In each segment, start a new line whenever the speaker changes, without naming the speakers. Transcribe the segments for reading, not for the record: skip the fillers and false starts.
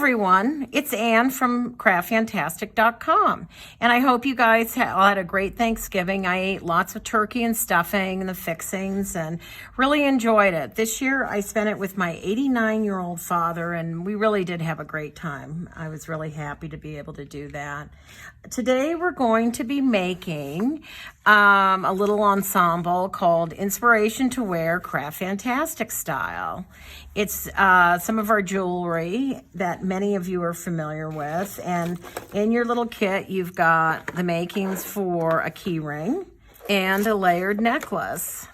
everyone, it's Ann from craftfantastic.com, and I hope you guys had a great Thanksgiving. I ate lots of turkey and stuffing and the fixings and really enjoyed it. This year I spent it with my 89-year-old father, and we really did have a great time. I was really happy to be able to do that. Today we're going to be making a little ensemble called Inspiration to Wear Craft Fantastic Style. It's some of our jewelry that many of you are familiar with, and in your little kit you've got the makings for a key ring and a layered necklace.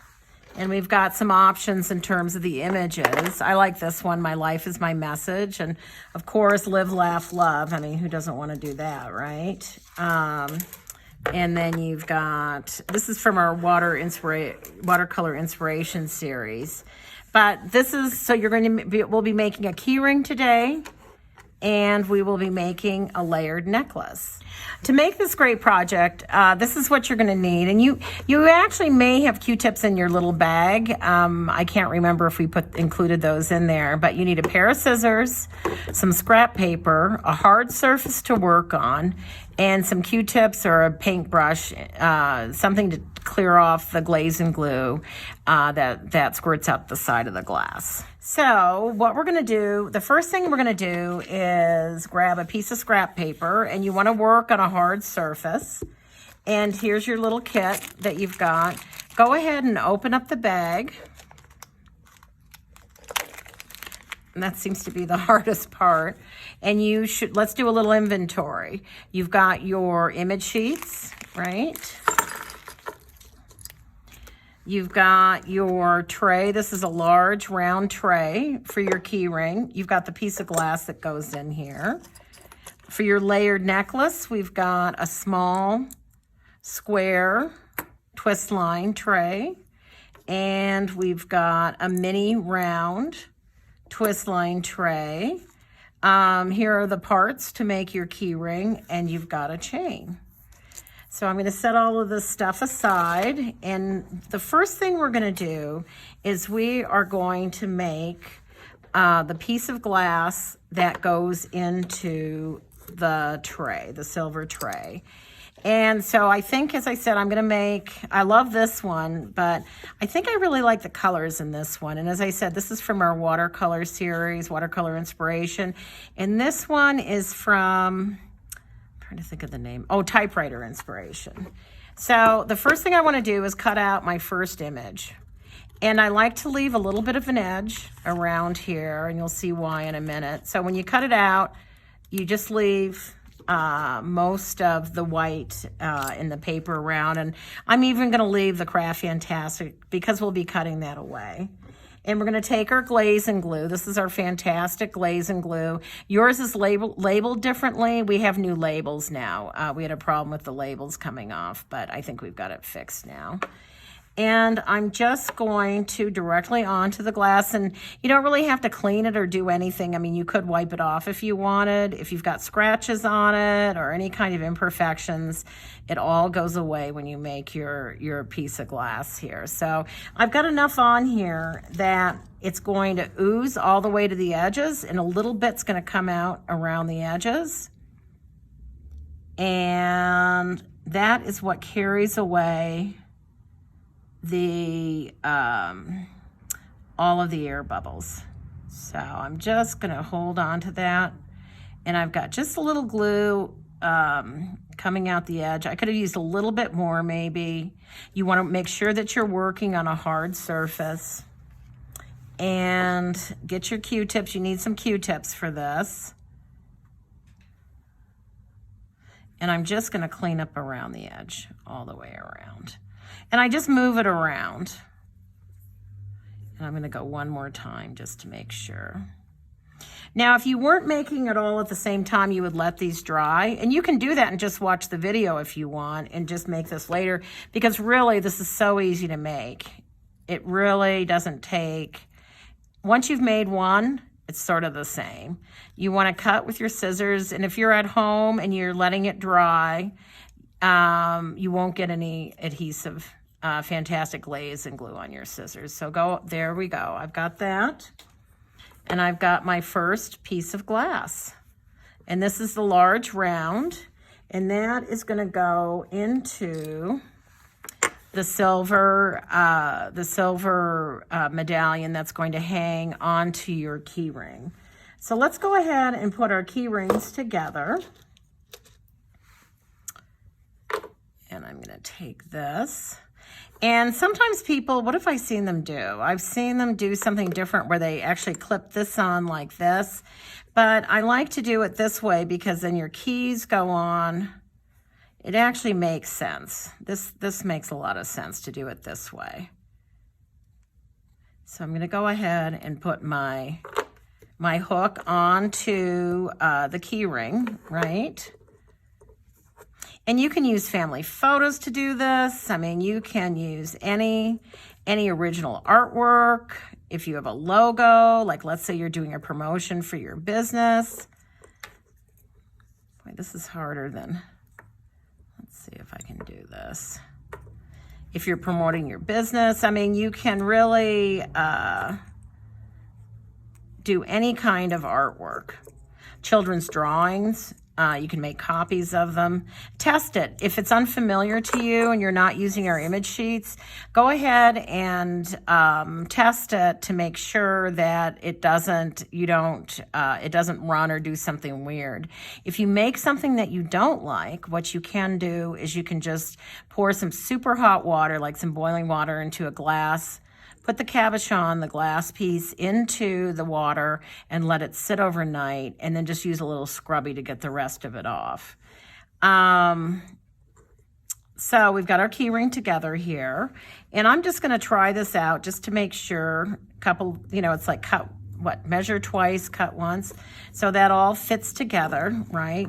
And we've got some options in terms of the images. I like this one, My Life is My Message. And of course, Live, Laugh, Love. I mean, who doesn't want to do that, right? And then you've got, this is from our watercolor inspiration series. But this is, so you're going to we'll be making a key ring today, and we will be making a layered necklace. To make this great project, this is what you're going to need. And you actually may have Q-tips in your little bag. I can't remember if we included those in there, but you need a pair of scissors, some scrap paper, a hard surface to work on, and some Q-tips or a paintbrush, something to clear off the glaze and glue that squirts out the side of the glass. So what we're going to do, the first thing we're going to do is grab a piece of scrap paper, and you want to work on a hard surface. And here's your little kit that you've got. Go ahead and open up the bag. And that seems to be the hardest part. And let's do a little inventory. You've got your image sheets, right? You've got your tray. This is a large round tray for your key ring. You've got the piece of glass that goes in here. For your layered necklace, we've got a small square twist line tray. And we've got a mini round twist line tray. Here are the parts to make your key ring, and you've got a chain. So I'm going to set all of this stuff aside, and the first thing we're going to do is we are going to make the piece of glass that goes into the tray, the silver tray. And so I think, as I said, I love this one, but I think I really like the colors in this one. And as I said, this is from our watercolor series, Watercolor Inspiration. And this one is from, trying to think of the name. Oh, Typewriter Inspiration. So the first thing I want to do is cut out my first image. And I like to leave a little bit of an edge around here, and you'll see why in a minute. So when you cut it out, you just leave most of the white in the paper around. And I'm even going to leave the Craft Fantastic because we'll be cutting that away. And we're going to take our glaze and glue. This is our fantastic glaze and glue. Yours is labeled differently. We have new labels now. We had a problem with the labels coming off, but I think we've got it fixed now. And I'm just going to directly onto the glass, and you don't really have to clean it or do anything. I mean, you could wipe it off if you wanted. If you've got scratches on it or any kind of imperfections, it all goes away when you make your piece of glass here. So I've got enough on here that it's going to ooze all the way to the edges, and a little bit's going to come out around the edges. And that is what carries away the all of the air bubbles. So I'm just going to hold on to that, and I've got just a little glue coming out the edge. I could have used a little bit more maybe. You want to make sure that you're working on a hard surface, and get your Q-tips. You need some Q-tips for this. And I'm just going to clean up around the edge all the way around. And I just move it around. And I'm going to go one more time just to make sure. Now, if you weren't making it all at the same time, you would let these dry. And you can do that and just watch the video if you want and just make this later, because really this is so easy to make. It really doesn't take, once you've made one, it's sort of the same. You want to cut with your scissors, and if you're at home and you're letting it dry, you won't get any adhesive fantastic glaze and glue on your scissors. So there we go. I've got that. And I've got my first piece of glass. And this is the large round. And that is going to go into the silver medallion that's going to hang onto your key ring. So let's go ahead and put our key rings together. And I'm going to take this. And sometimes people, what have I seen them do? I've seen them do something different where they actually clip this on like this. But I like to do it this way because then your keys go on. It actually makes sense. This makes a lot of sense to do it this way. So I'm going to go ahead and put my hook onto the key ring, right? And you can use family photos to do this. I mean, you can use any original artwork. If you have a logo, like let's say you're doing a promotion for your business. Boy, this is harder than, let's see if I can do this. If you're promoting your business, I mean, you can really do any kind of artwork. Children's drawings. You can make copies of them. Test it. If it's unfamiliar to you and you're not using our image sheets, go ahead and test it to make sure that it doesn't run or do something weird. If you make something that you don't like, what you can do is you can just pour some super hot water, like some boiling water, into a glass. Put the cabochon, the glass piece, into the water and let it sit overnight, and then just use a little scrubby to get the rest of it off. So we've got our key ring together here, and I'm just going to try this out just to make sure. It's like measure twice, cut once. So that all fits together, right?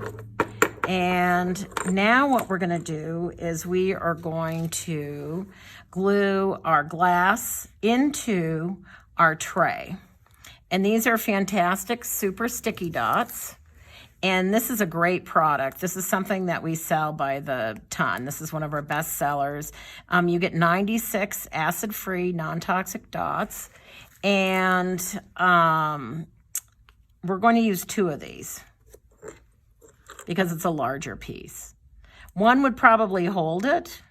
And now what we're going to do is we are going to glue our glass into our tray. And these are fantastic, super sticky dots. And this is a great product. This is something that we sell by the ton. This is one of our best sellers. You get 96 acid-free, non-toxic dots. And we're going to use 2 of these because it's a larger piece. One would probably hold it,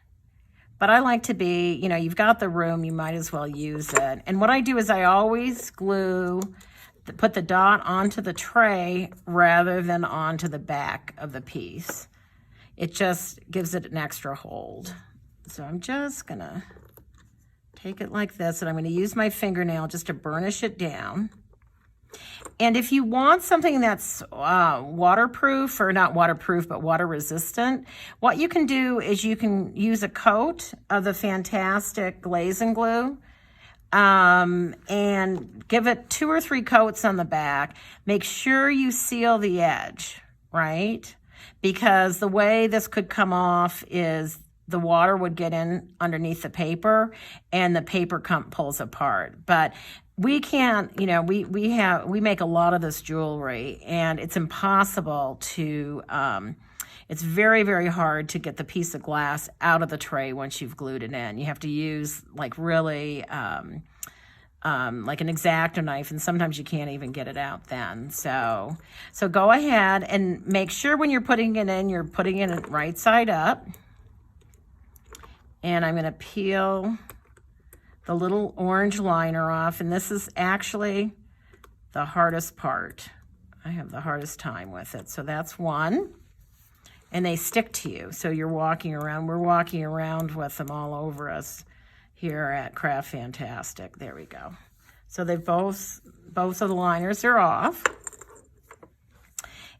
but I like to be, you've got the room, you might as well use it. And what I do is I always put the dot onto the tray rather than onto the back of the piece. It just gives it an extra hold. So I'm just gonna take it like this, and I'm gonna use my fingernail just to burnish it down. And if you want something that's waterproof, or not waterproof, but water resistant, what you can do is you can use a coat of the fantastic glazing glue and give it 2 or 3 coats on the back. Make sure you seal the edge, right? Because the way this could come off is the water would get in underneath the paper and the paper pulls apart. But we can't, we make a lot of this jewelry, and it's impossible to, it's very, very hard to get the piece of glass out of the tray once you've glued it in. You have to use like really, like an X-Acto knife, and sometimes you can't even get it out then. So go ahead and make sure when you're putting it in, you're putting it right side up. And I'm gonna peel the little orange liner off, and this is actually the hardest part. I have the hardest time with it. So that's one, and they stick to you. So you're walking around, we're walking around with them all over us here at Craft Fantastic. There we go. So they both of the liners are off.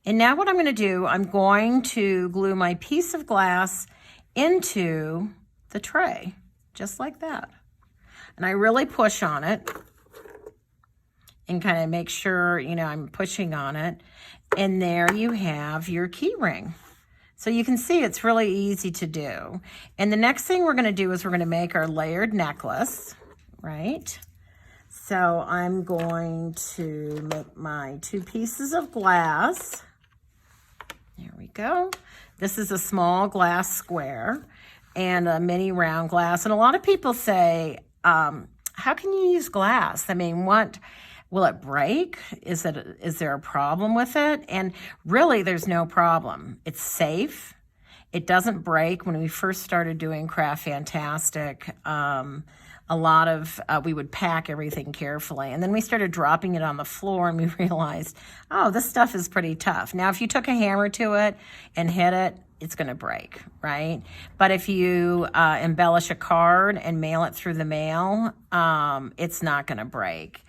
And now what I'm gonna do, I'm going to glue my piece of glass into the tray, just like that. And I really push on it and kind of make sure, I'm pushing on it. And there you have your key ring. So you can see it's really easy to do. And the next thing we're going to do is we're going to make our layered necklace, right? So I'm going to make my 2 pieces of glass. There we go. This is a small glass square and a mini round glass. And a lot of people say, how can you use glass? I mean, Will it break? Is there a problem with it? And really, there's no problem. It's safe. It doesn't break. When we first started doing Craft Fantastic, a lot of, we would pack everything carefully. And then we started dropping it on the floor and we realized, oh, this stuff is pretty tough. Now, if you took a hammer to it and hit it, it's going to break, right? But if you embellish a card and mail it through the mail, it's not going to break.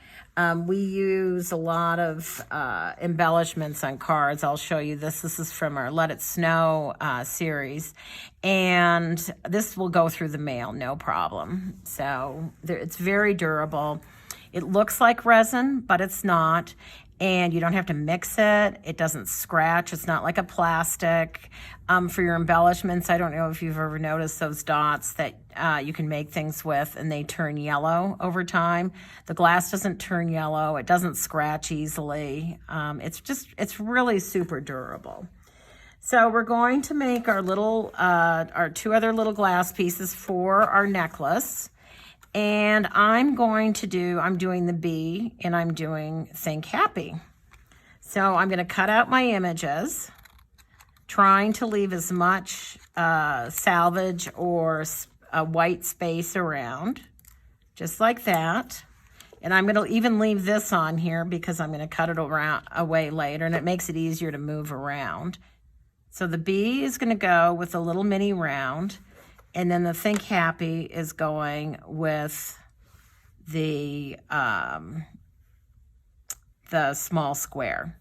We use a lot of embellishments on cards. I'll show you this. This is from our Let It Snow series. And this will go through the mail, no problem. So it's very durable. It looks like resin, but it's not. And you don't have to mix it. It doesn't scratch. It's not like a plastic. For your embellishments, I don't know if you've ever noticed those dots that you can make things with and they turn yellow over time. The glass doesn't turn yellow. It doesn't scratch easily. It's really super durable. So we're going to make our little, our two other little glass pieces for our necklace. And I'm doing the bee and I'm doing Think Happy. So I'm going to cut out my images, trying to leave as much salvage or a white space around, just like that. And I'm going to even leave this on here because I'm going to cut it away later, and it makes it easier to move around. So the bee is going to go with a little mini round. And then the Think Happy is going with the small square.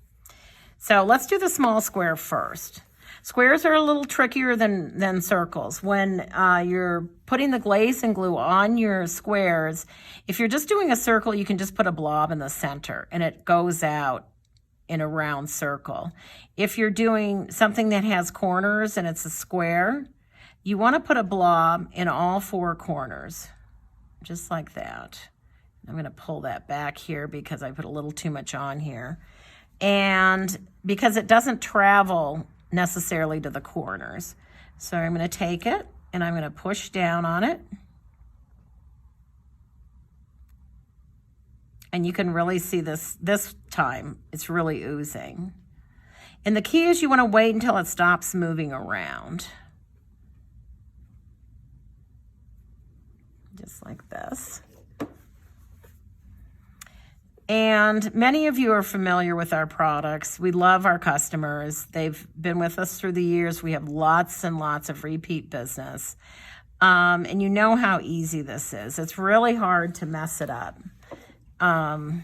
So let's do the small square first. Squares are a little trickier than circles. When you're putting the glaze and glue on your squares, if you're just doing a circle, you can just put a blob in the center and it goes out in a round circle. If you're doing something that has corners and it's a square, you want to put a blob in all four corners, just like that. I'm going to pull that back here because I put a little too much on here. And because it doesn't travel necessarily to the corners. So I'm going to take it and I'm going to push down on it. And you can really see this time, it's really oozing. And the key is you want to wait until it stops moving around. Just like this. And many of you are familiar with our products. We love our customers. They've been with us through the years. We have lots and lots of repeat business. And you know how easy this is. It's really hard to mess it up. And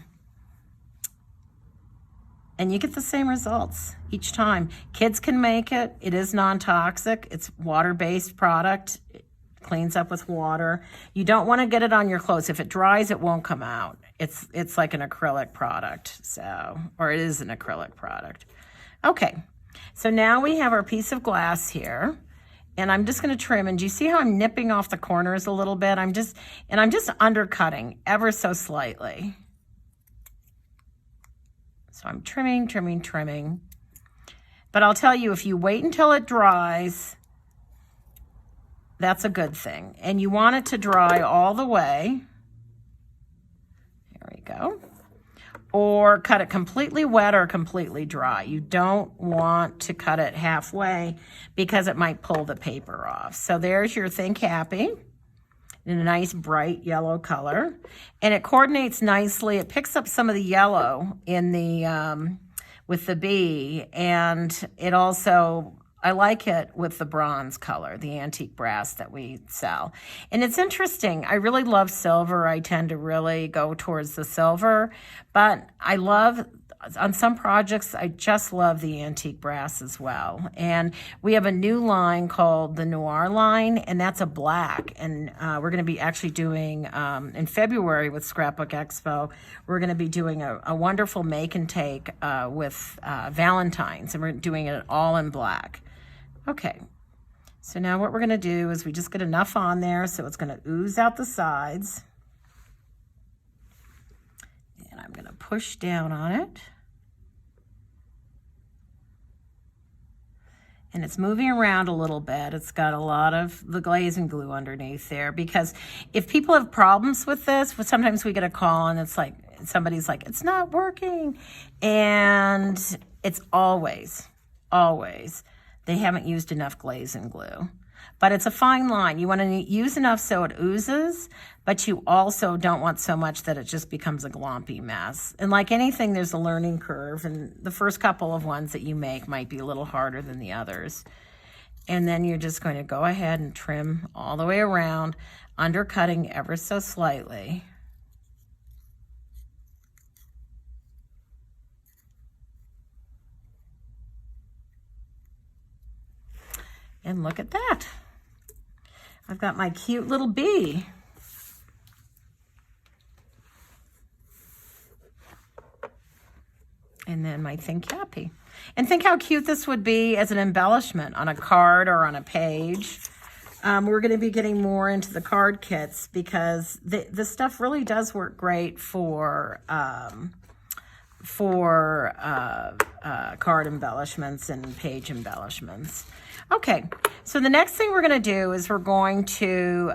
you get the same results each time. Kids can make it. It is non-toxic. It's water-based product. Cleans up with water. You don't want to get it on your clothes. If it dries, it won't come out. It's like an acrylic product, or it is an acrylic product. Okay, so now we have our piece of glass here, and I'm just going to trim. And do you see how I'm nipping off the corners a little bit? I'm just undercutting ever so slightly. So I'm trimming, trimming, trimming. But I'll tell you, if you wait until it dries, that's a good thing. And you want it to dry all the way. There we go. Or cut it completely wet or completely dry. You don't want to cut it halfway because it might pull the paper off. So there's your Think Happy in a nice bright yellow color. And it coordinates nicely. It picks up some of the yellow in the with the bee. And it also, I like it with the bronze color, the antique brass that we sell. And it's interesting. I really love silver. I tend to really go towards the silver. But I love, on some projects, I just love the antique brass as well. And we have a new line called the Noir line, and that's a black. And we're going to be actually doing, in February with Scrapbook Expo, we're going to be doing a wonderful make and take with Valentine's. And we're doing it all in black. Okay, so now what we're going to do is we just get enough on there so it's going to ooze out the sides. And I'm going to push down on it. And it's moving around a little bit. It's got a lot of the glaze and glue underneath there, because if people have problems with this, sometimes we get a call and it's like, somebody's like, it's not working. And it's always, they haven't used enough glaze and glue. But it's a fine line. You want to use enough so it oozes, but you also don't want so much that it just becomes a glompy mess. And like anything, there's a learning curve, and the first couple of ones that you make might be a little harder than the others. And then you're just going to go ahead and trim all the way around, undercutting ever so slightly. And look at that. I've got my cute little bee. And then my think happy. And think how cute this would be as an embellishment on a card or on a page. We're going to be getting more into the card kits because this stuff really does work great for card embellishments and page embellishments. Okay, so the next thing we're going to do is we're going to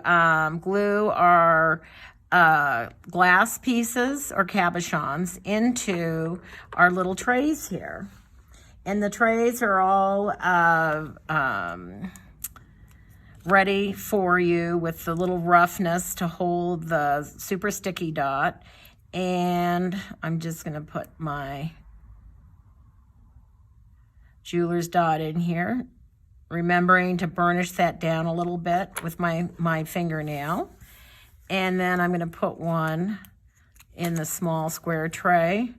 glue our glass pieces or cabochons into our little trays here. And the trays are all ready for you with the little roughness to hold the super sticky dot. And I'm just going to put my jeweler's dot in here, remembering to burnish that down a little bit with my fingernail. And then I'm going to put one in the small square tray.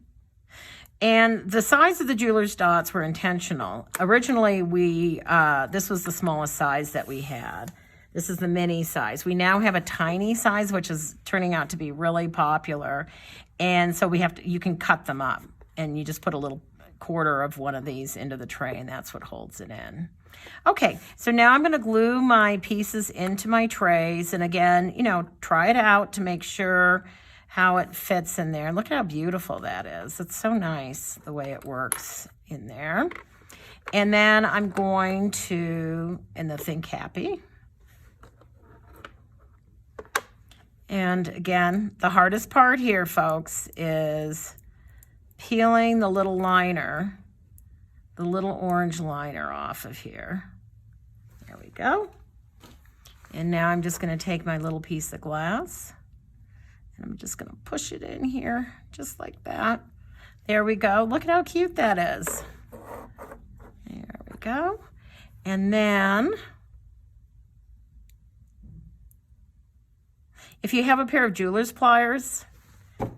And the size of the jeweler's dots were intentional. Originally, this was the smallest size that we had. This is the mini size. We now have a tiny size, which is turning out to be really popular. And so you can cut them up, and you just put a little quarter of one of these into the tray, and that's what holds it in. Okay, so now I'm going to glue my pieces into my trays. And again, try it out to make sure how it fits in there. Look at how beautiful that is. It's so nice the way it works in there. And then I'm going to, in the Think Happy. And again, the hardest part here, folks, is peeling the little liner, the little orange liner off of here. There we go. And now I'm just going to take my little piece of glass, and I'm just going to push it in here, just like that. There we go. Look at how cute that is. There we go. And then, if you have a pair of jeweler's pliers,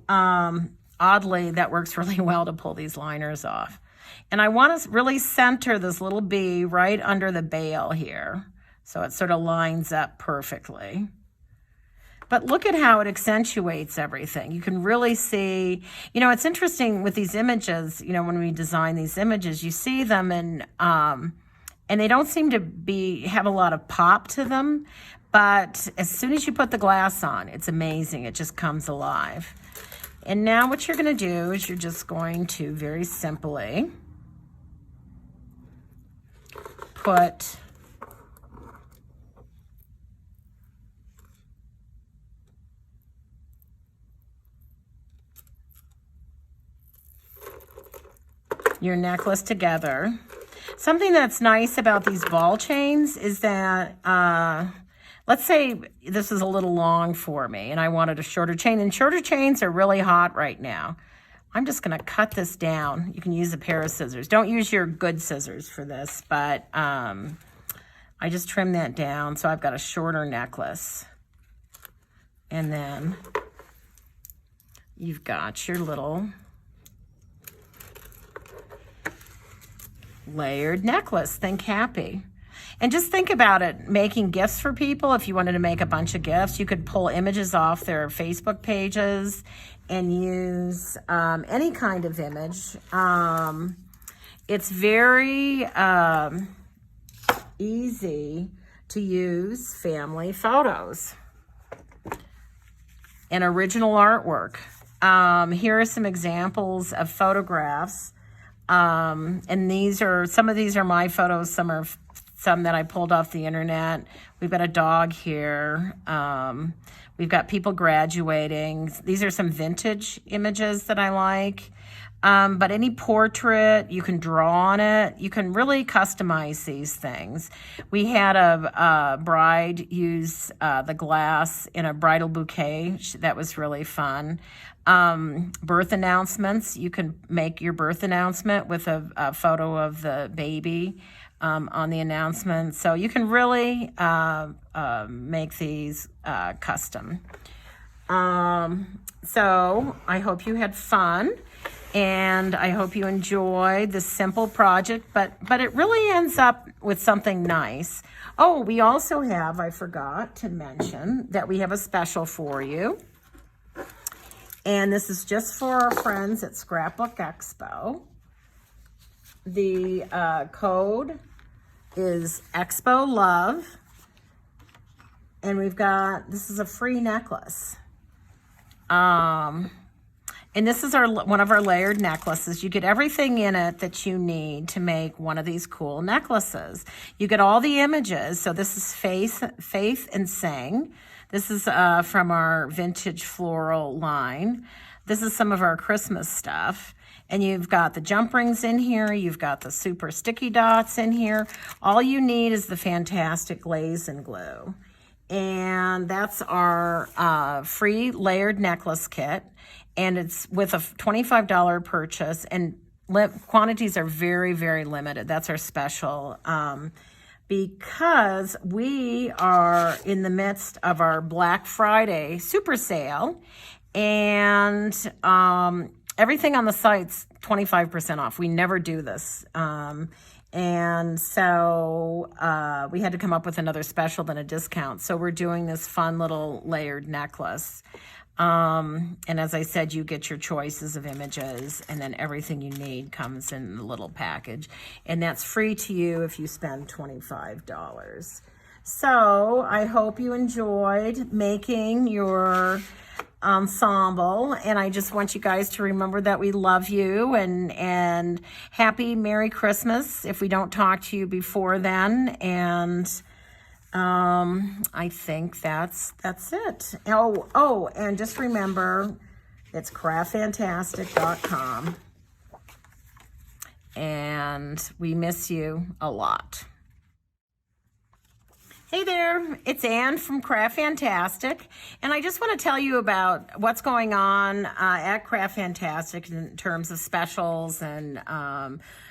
oddly, that works really well to pull these liners off. And I want to really center this little bee right under the bail here, so it sort of lines up perfectly. But look at how it accentuates everything. You can really see, it's interesting with these images, when we design these images, you see them and they don't seem to have a lot of pop to them. But as soon as you put the glass on, it's amazing. It just comes alive. And now what you're going to do is you're just going to very simply put your necklace together. Something that's nice about these ball chains is that, let's say this is a little long for me and I wanted a shorter chain, and shorter chains are really hot right now. I'm just going to cut this down. You can use a pair of scissors. Don't use your good scissors for this, but I just trim that down so I've got a shorter necklace. And then you've got your little layered necklace. Think happy. And just think about it, making gifts for people. If you wanted to make a bunch of gifts, you could pull images off their Facebook pages and use any kind of image. It's very easy to use family photos and original artwork. Here are some examples of photographs. And some of these are my photos, some are some that I pulled off the internet. We've got a dog here. We've got people graduating. These are some vintage images that I like. But any portrait, you can draw on it. You can really customize these things. We had a bride use the glass in a bridal bouquet. That was really fun. Birth announcements. You can make your birth announcement with a photo of the baby on the announcement. So you can really make these custom. So I hope you had fun. And I hope you enjoyed this simple project, but it really ends up with something nice. Oh, we also have, I forgot to mention, that we have a special for you. And this is just for our friends at Scrapbook Expo. The code is Expo Love. And we've got, this is a free necklace. And this is one of our layered necklaces. You get everything in it that you need to make one of these cool necklaces. You get all the images. So this is Faith and Sing. This is from our vintage floral line. This is some of our Christmas stuff. And you've got the jump rings in here. You've got the super sticky dots in here. All you need is the fantastic glaze and glue. And that's our free layered necklace kit. And it's with a $25 purchase, and quantities are very, very limited. That's our special, because we are in the midst of our Black Friday super sale, and everything on the site's 25% off. We never do this. And so we had to come up with another special than a discount. So we're doing this fun little layered necklace. And as I said, you get your choices of images, and then everything you need comes in the little package. And that's free to you if you spend $25. So I hope you enjoyed making your ensemble, and I just want you guys to remember that we love you, and happy Merry Christmas if we don't talk to you before then. And I think that's it. Oh, and just remember, it's craftfantastic.com, and we miss you a lot. Hey there, it's Ann from Craft Fantastic, and I just want to tell you about what's going on at Craft Fantastic in terms of specials and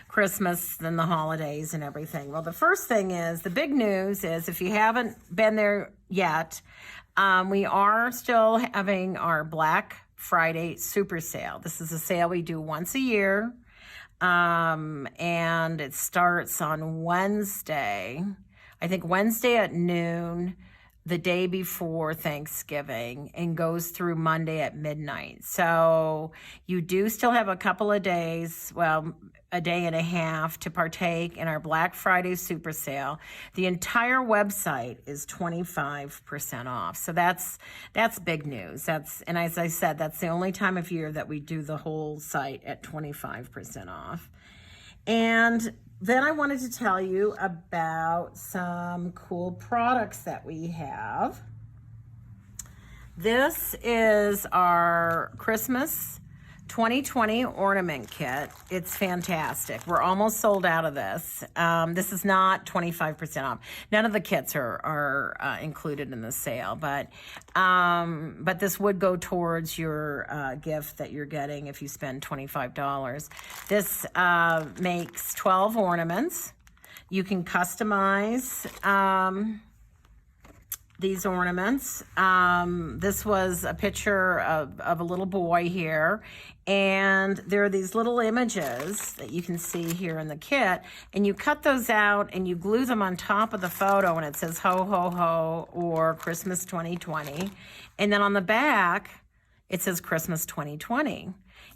Christmas and the holidays and everything. Well, the first thing is, the big news is, if you haven't been there yet, we are still having our Black Friday super sale. This is a sale we do once a year, and it starts on Wednesday. I think Wednesday at noon, the day before Thanksgiving, and goes through Monday at midnight. So you do still have a couple of days, well, a day and a half, to partake in our Black Friday super sale. The entire website is 25% off. So that's big news. And as I said, that's the only time of year that we do the whole site at 25% off. And then I wanted to tell you about some cool products that we have. This is our Christmas 2020 Ornament Kit. It's fantastic. We're almost sold out of this. This is not 25% off. None of the kits are included in the sale, but this would go towards your gift that you're getting if you spend $25. This makes 12 ornaments. You can customize these ornaments. This was a picture of a little boy here, and there are these little images that you can see here in the kit, and you cut those out and you glue them on top of the photo, and it says ho ho ho or Christmas 2020, and then on the back it says Christmas 2020.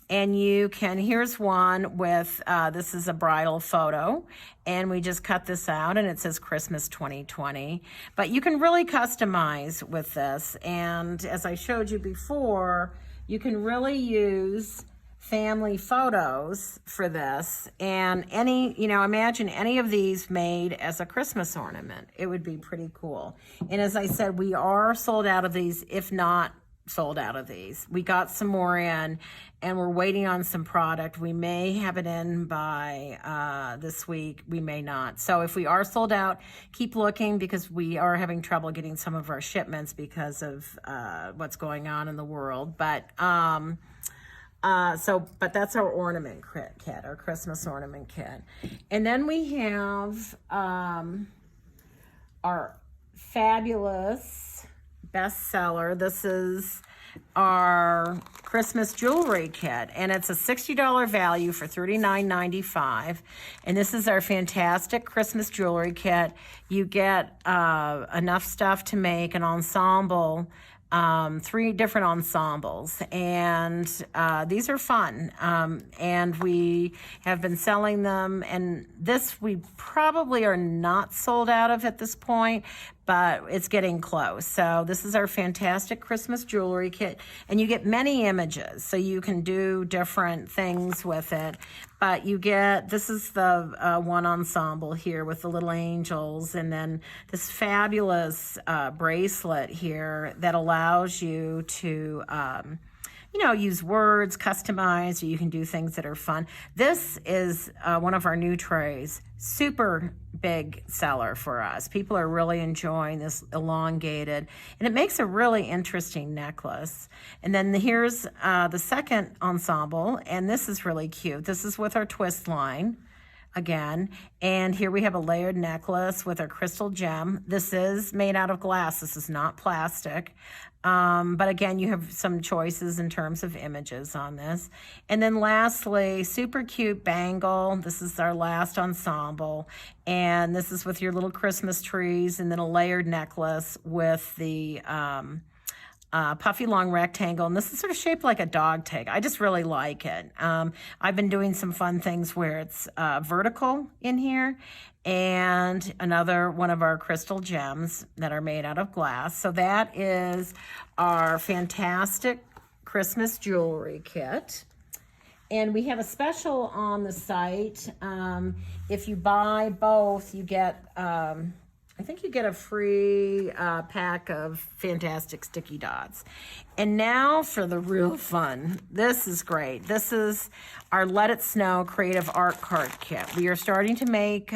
And you can, here's one with, this is a bridal photo, and we just cut this out and it says Christmas 2020. But you can really customize with this, and as I showed you before, you can really use family photos for this, and any, you know, imagine any of these made as a Christmas ornament. It would be pretty cool. And as I said, we are sold out of these, if not sold out of these. We got some more in, and we're waiting on some product. We may have it in by this week. We may not. So if we are sold out, keep looking, because we are having trouble getting some of our shipments because of what's going on in the world. But but that's our ornament kit, our Christmas ornament kit. And then we have our fabulous bestseller. This is our Christmas jewelry kit, and it's a $60 value for $39.95. And this is our fantastic Christmas jewelry kit. You get enough stuff to make an ensemble, 3 different ensembles, and these are fun, and we have been selling them, and this we probably are not sold out of at this point, but it's getting close. So this is our fantastic Christmas jewelry kit, and you get many images, so you can do different things with it. But you get, this is the one ensemble here with the little angels, and then this fabulous bracelet here that allows you to you know, use words, customize, or you can do things that are fun. This is one of our new trays. Super big seller for us. People are really enjoying this elongated, and it makes a really interesting necklace. And then here's the second ensemble, and this is really cute. This is with our twist line again, and here we have a layered necklace with our crystal gem. This is made out of glass. This is not plastic. But again, you have some choices in terms of images on this. And then lastly, super cute bangle. This is our last ensemble. And this is with your little Christmas trees, and then a layered necklace with the puffy long rectangle. And this is sort of shaped like a dog tag. I just really like it. I've been doing some fun things where it's vertical in here, and another one of our crystal gems that are made out of glass. So that is our fantastic Christmas jewelry kit. And we have a special on the site. If you buy both, you get, I think you get a free pack of fantastic sticky dots. And now for the real fun. This is great. This is our Let It Snow Creative Art Card Kit. We are starting to make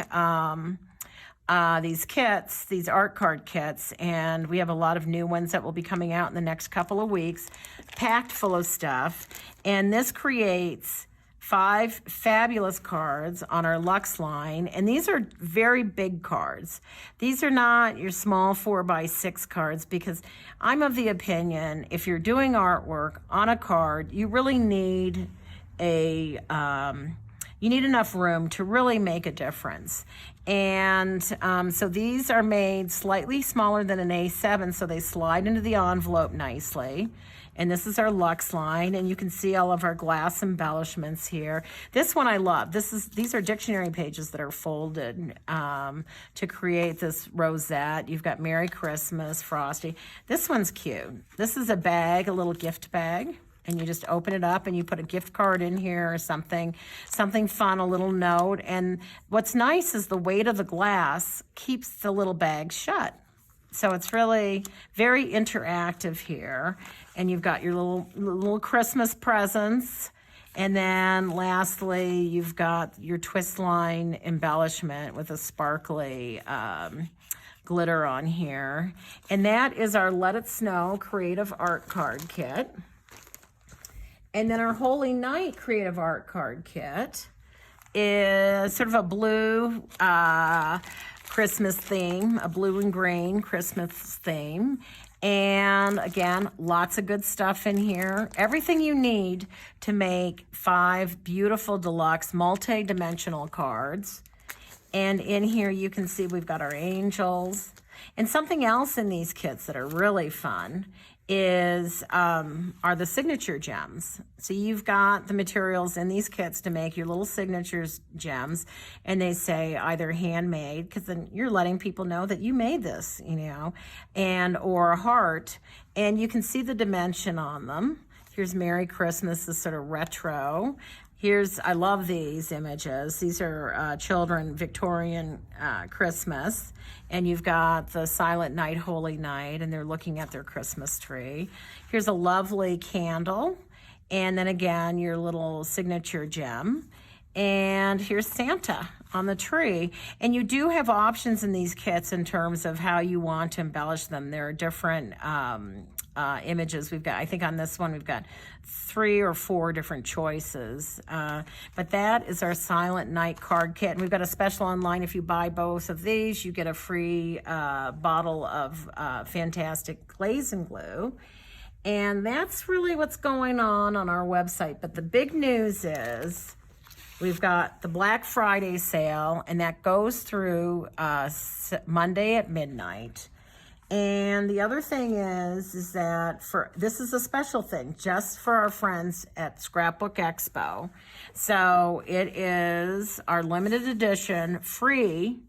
these kits, these art card kits, and we have a lot of new ones that will be coming out in the next couple of weeks, packed full of stuff. And this creates 5 fabulous cards on our Luxe line, and these are very big cards. These are not your small 4x6 cards, because I'm of the opinion if you're doing artwork on a card, you really need a you need enough room to really make a difference. And so these are made slightly smaller than an A7, so they slide into the envelope nicely. And this is our Luxe line, and you can see all of our glass embellishments here. This one I love. These are dictionary pages that are folded to create this rosette. You've got Merry Christmas, Frosty. This one's cute. This is a bag, a little gift bag, and you just open it up and you put a gift card in here or something fun, a little note. And what's nice is the weight of the glass keeps the little bag shut. So it's really very interactive here. And you've got your little Christmas presents. And then lastly, you've got your twist line embellishment with a sparkly glitter on here. And that is our Let It Snow Creative Art Card Kit. And then our Holy Night Creative Art Card Kit is sort of a blue Christmas theme, a blue and green Christmas theme. And again, lots of good stuff in here. Everything you need to make 5 beautiful deluxe multi-dimensional cards. And in here you can see we've got our angels. And something else in these kits that are really fun is are the signature gems. So you've got the materials in these kits to make your little signatures gems, and they say either handmade, because then you're letting people know that you made this, you know, and or a heart, and you can see the dimension on them. Here's Merry Christmas, this sort of retro. I love these images. These are children, Victorian Christmas. And you've got the Silent Night, Holy Night, and they're looking at their Christmas tree. Here's a lovely candle. And then again, your little signature gem. And here's Santa on the tree. And you do have options in these kits in terms of how you want to embellish them. There are different images. I think on this one, we've got 3 or 4 different choices. But that is our Silent Night card kit. And we've got a special online. If you buy both of these, you get a free bottle of fantastic glazing glue. And that's really what's going on our website. But the big news is we've got the Black Friday sale, and that goes through Monday at midnight. And the other thing is that this is a special thing just for our friends at Scrapbook Expo. So it is our limited edition free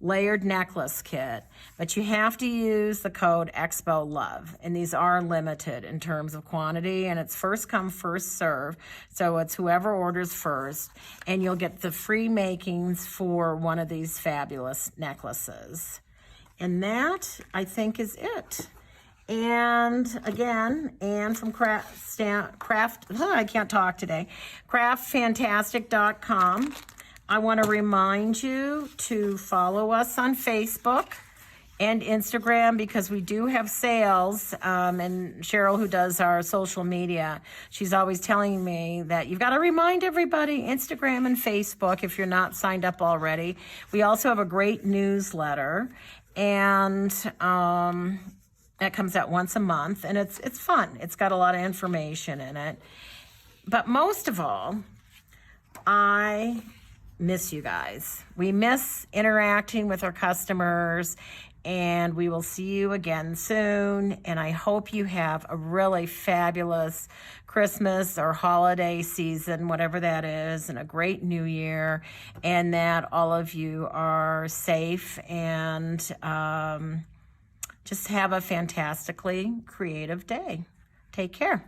layered necklace kit, but you have to use the code EXPOLOVE, and these are limited in terms of quantity, and it's first come, first serve, so it's whoever orders first, and you'll get the free makings for one of these fabulous necklaces. And that, I think, is it. And again, Anne from craftfantastic.com. I want to remind you to follow us on Facebook and Instagram because we do have sales. And Cheryl, who does our social media, she's always telling me that you've got to remind everybody, Instagram and Facebook, if you're not signed up already. We also have a great newsletter, and that comes out once a month, and it's fun. It's got a lot of information in it. But most of all, I miss you guys. We miss interacting with our customers, and we will see you again soon. And I hope you have a really fabulous Christmas or holiday season, whatever that is, and a great new year, and that all of you are safe and just have a fantastically creative day. Take care.